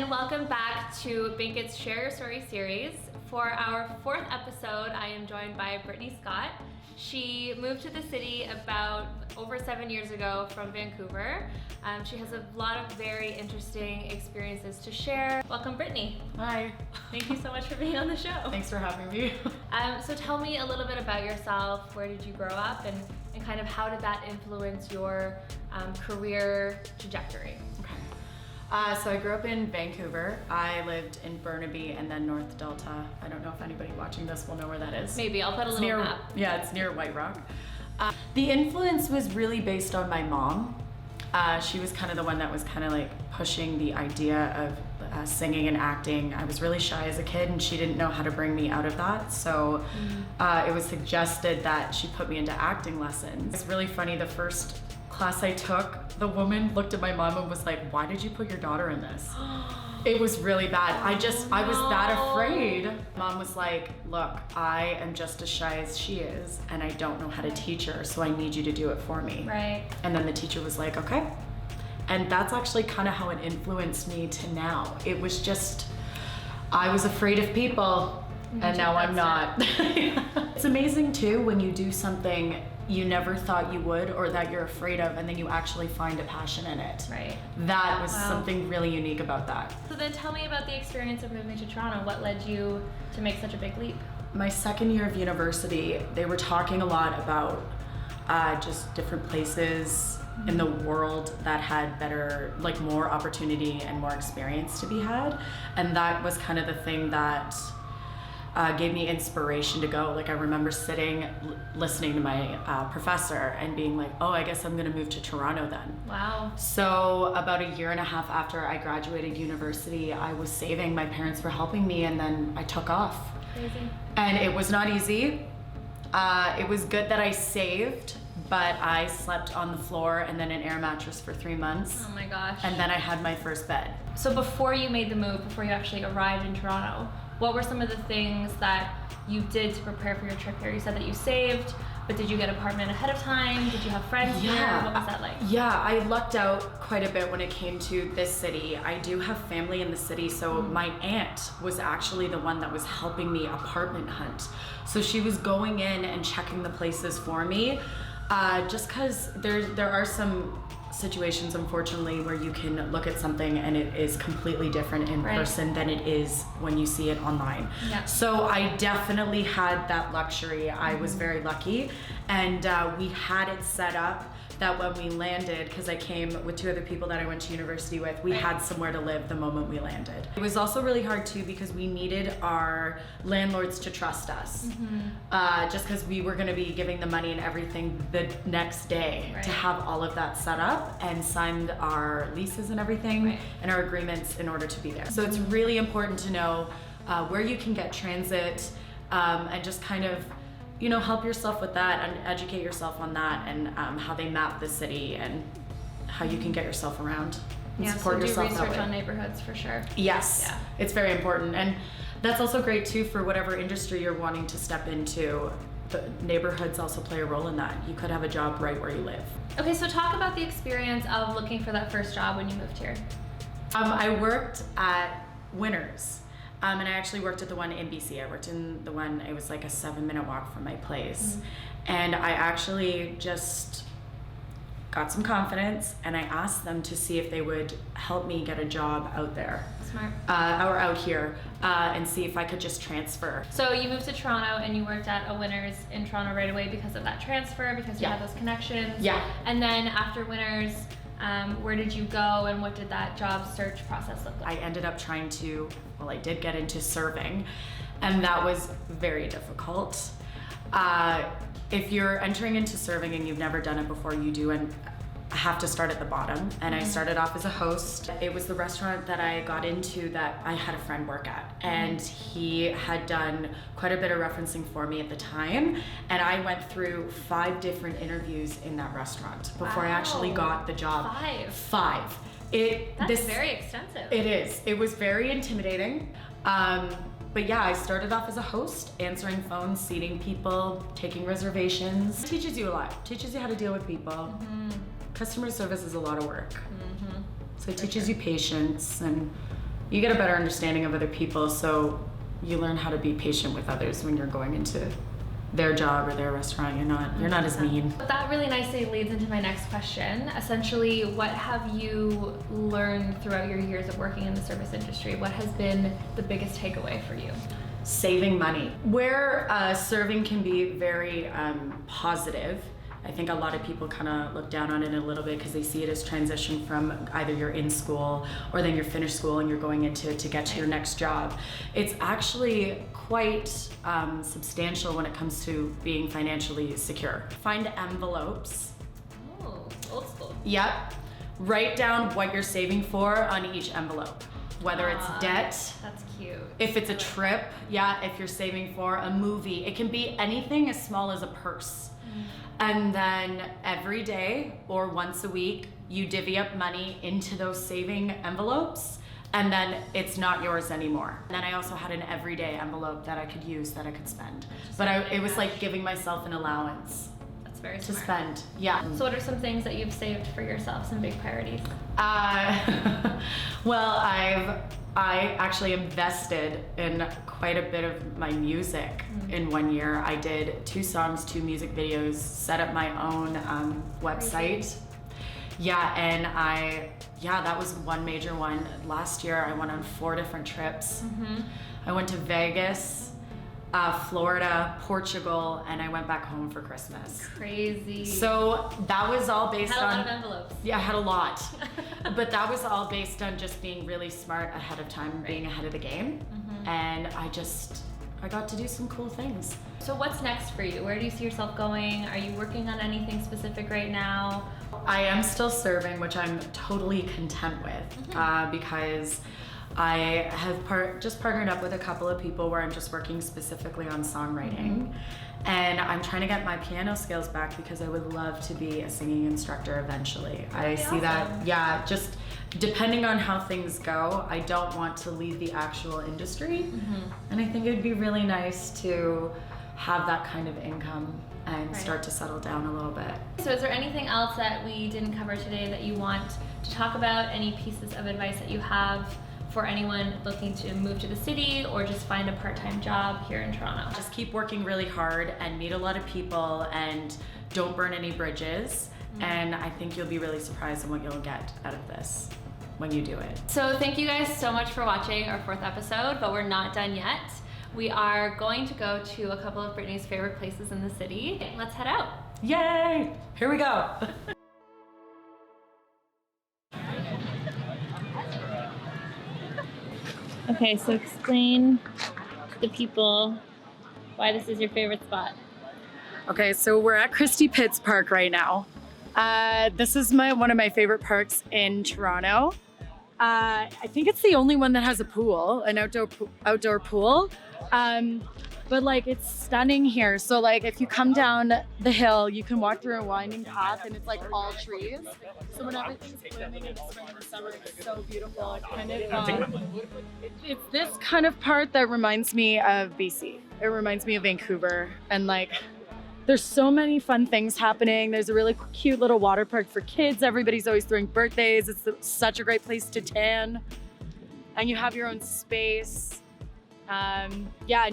and welcome back to binqit's Share Your Story series. For our 4th episode, I am joined by Brittany Scott. She moved to the city about over 7 years ago from Vancouver. She has a lot of very interesting experiences to share. Welcome, Brittany. Hi. Thank you so much for being on the show. Thanks for having me. So tell me a little bit about yourself. Where did you grow up, and kind of how did that influence your career trajectory? So I grew up in Vancouver. I lived in Burnaby and then North Delta. I don't know if anybody watching this will know where that is. Maybe, I'll put a little map. Yeah, it's near White Rock. The influence was really based on my mom. She was kind of the one that was kind of like pushing the idea of singing and acting. I was really shy as a kid and she didn't know how to bring me out of that. So it was suggested that she put me into acting lessons. It's really funny, the first class I took, the woman looked at my mom and was like, "Why did you put your daughter in this?" It was really bad. I was that afraid. Mom was like, "Look, I am just as shy as she is and I don't know how to teach her, so I need you to do it for me." Right. And then the teacher was like, "Okay." And that's actually kind of how it influenced me to now. It was just, I was afraid of people and now I'm not. It's amazing too when you do something you never thought you would or that you're afraid of, and then you actually find a passion in it. Right. That was something really unique about that. So then tell me about the experience of moving to Toronto. What led you to make such a big leap? My second year of university, they were talking a lot about just different places in the world that had better, like more opportunity and more experience to be had. And that was kind of the thing that gave me inspiration to go. Like I remember sitting, listening to my professor and being like, "Oh, I guess I'm gonna move to Toronto then." Wow. So about a year and a half after I graduated university, I was saving, my parents were helping me, and then I took off. Crazy. And it was not easy. It was good that I saved, but I slept on the floor and then an air mattress for 3 months. Oh my gosh. And then I had my first bed. So before you made the move, before you actually arrived in Toronto, what were some of the things that you did to prepare for your trip here? You said that you saved, but did you get an apartment ahead of time? Did you have friends here? What was that like? Yeah, I lucked out quite a bit when it came to this city. I do have family in the city, so my aunt was actually the one that was helping me apartment hunt. So she was going in and checking the places for me, just because there are some situations, unfortunately, where you can look at something and it is completely different in person than it is when you see it online. Yeah. So I definitely had that luxury. I was very lucky, and we had it set up that when we landed, because I came with 2 other people that I went to university with, we had somewhere to live the moment we landed. It was also really hard too because we needed our landlords to trust us, just because we were going to be giving the money and everything the next day to have all of that set up and signed our leases and everything and our agreements in order to be there. So it's really important to know where you can get transit, and just kind of help yourself with that and educate yourself on that, and how they map the city and how you can get yourself around and support yourself that way. Do research on neighborhoods for sure. Yes, it's very important, and that's also great too for whatever industry you're wanting to step into. The neighborhoods also play a role in that. You could have a job right where you live. Okay, so talk about the experience of looking for that first job when you moved here. I worked at Winners. And I actually worked at the one in BC. I worked in the one, it was like a 7-minute walk from my place. And I actually just got some confidence and I asked them to see if they would help me get a job out there. Smart. Or out here, and see if I could just transfer. So you moved to Toronto and you worked at a Winners in Toronto right away because of that transfer, because you had those connections. Yeah. And then after Winners, where did you go and what did that job search process look like? I ended up I did get into serving, and that was very difficult. If you're entering into serving and you've never done it before, you do and have to start at the bottom. And I started off as a host. It was the restaurant that I got into that I had a friend work at, and he had done quite a bit of referencing for me at the time, and I went through 5 different interviews in that restaurant before I actually got the job. 5. That's very extensive. It is. It was very intimidating. But yeah, I started off as a host, answering phones, seating people, taking reservations. It teaches you a lot. Teaches you how to deal with people. Customer service is a lot of work. So it teaches you patience and you get a better understanding of other people, so you learn how to be patient with others when you're going into their job or their restaurant. You're not as mean. But that really nicely leads into my next question. Essentially, what have you learned throughout your years of working in the service industry? What has been the biggest takeaway for you? Saving money. Where serving can be very positive, I think a lot of people kind of look down on it a little bit because they see it as transition from either you're in school or then you're finished school and you're going into to get to your next job. It's actually quite substantial when it comes to being financially secure. Find envelopes. Oh, old school. Yep. Write down what you're saving for on each envelope. Whether it's debt. That's cute. If it's a trip, if you're saving for a movie. It can be anything as small as a purse. And then every day or once a week, you divvy up money into those saving envelopes, and then it's not yours anymore. And then I also had an everyday envelope that I could use, that I could spend. But it was like giving myself an allowance. That's very to smart. Spend. Yeah. So what are some things that you've saved for yourself, some big priorities? Well, I actually invested in quite a bit of my music in 1 year. I did 2 songs, 2 music videos, set up my own website. Yeah, and that was one major one. Last year I went on 4 different trips. I went to Vegas, Florida, Portugal, and I went back home for Christmas. Crazy. So that was all based on... Had a lot of envelopes. Yeah, I had a lot. But that was all based on just being really smart ahead of time, being ahead of the game. And I got to do some cool things. So what's next for you? Where do you see yourself going? Are you working on anything specific right now? I am still serving, which I'm totally content with because I have just partnered up with a couple of people where I'm just working specifically on songwriting. And I'm trying to get my piano skills back because I would love to be a singing instructor eventually. I see that, just depending on how things go, I don't want to leave the actual industry. And I think it'd be really nice to have that kind of income and start to settle down a little bit. So is there anything else that we didn't cover today that you want to talk about? Any pieces of advice that you have for anyone looking to move to the city or just find a part-time job here in Toronto? Just keep working really hard and meet a lot of people and don't burn any bridges. And I think you'll be really surprised at what you'll get out of this when you do it. So thank you guys so much for watching our 4th episode, but we're not done yet. We are going to go to a couple of Brittany's favorite places in the city. Let's head out. Yay! Here we go. Okay, so explain to the people why this is your favorite spot. Okay, so we're at Christie Pitts Park right now. This is one of my favorite parks in Toronto. I think it's the only one that has a pool, an outdoor pool. But like it's stunning here. So like if you come down the hill, you can walk through a winding path and it's like all trees. So when everything's blooming in the spring and the summer, it's so beautiful. It's this kind of part that reminds me of BC. It reminds me of Vancouver, and like there's so many fun things happening. There's a really cute little water park for kids. Everybody's always throwing birthdays. It's such a great place to tan. And you have your own space. And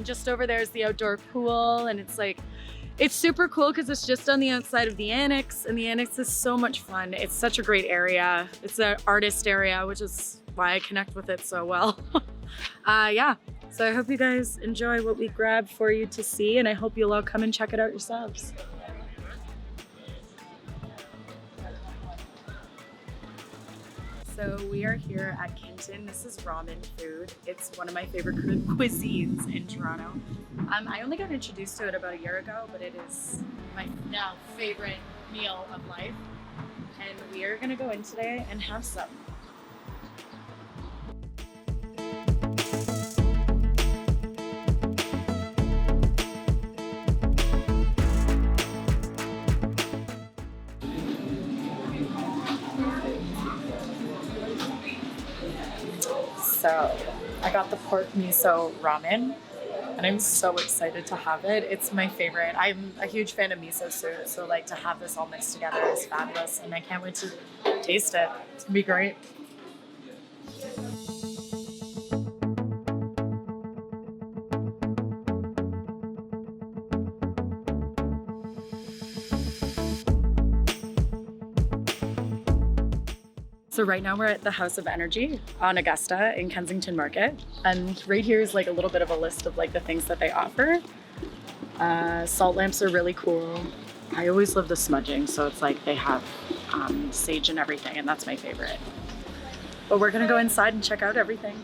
just over there is the outdoor pool, and it's super cool because it's just on the outside of the annex, and the annex is so much fun. It's such a great area. It's an artist area, which is why I connect with it so well. So I hope you guys enjoy what we grabbed for you to see, and I hope you'll all come and check it out yourselves. So we are here at Kinton. This is Brahmin Food. It's one of my favorite cuisines in Toronto. I only got introduced to it about a year ago, but it is my now favorite meal of life. And we are gonna go in today and have some. So I got the pork miso ramen and I'm so excited to have it. It's my favorite. I'm a huge fan of miso soup, so like to have this all mixed together is fabulous, and I can't wait to taste it. It's gonna be great. So right now we're at the House of Energy on Augusta in Kensington Market. And right here is like a little bit of a list of like the things that they offer. Salt lamps are really cool. I always love the smudging, so it's like they have sage and everything, and that's my favorite. But we're gonna go inside and check out everything.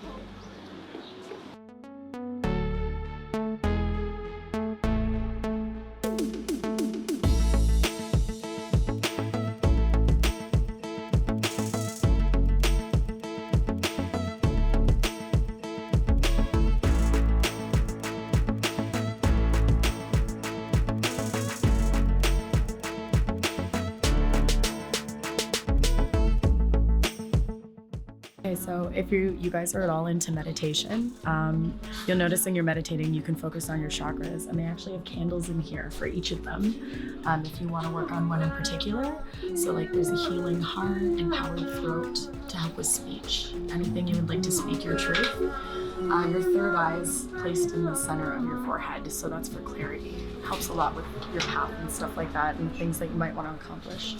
Okay, so if you guys are at all into meditation, you'll notice when you're meditating, you can focus on your chakras, and they actually have candles in here for each of them. If you want to work on one in particular, so like there's a healing heart, empowered throat to help with speech, anything you would like to speak your truth. Your third eye is placed in the center of your forehead, so that's for clarity. Helps a lot with your path and stuff like that, and things that you might want to accomplish.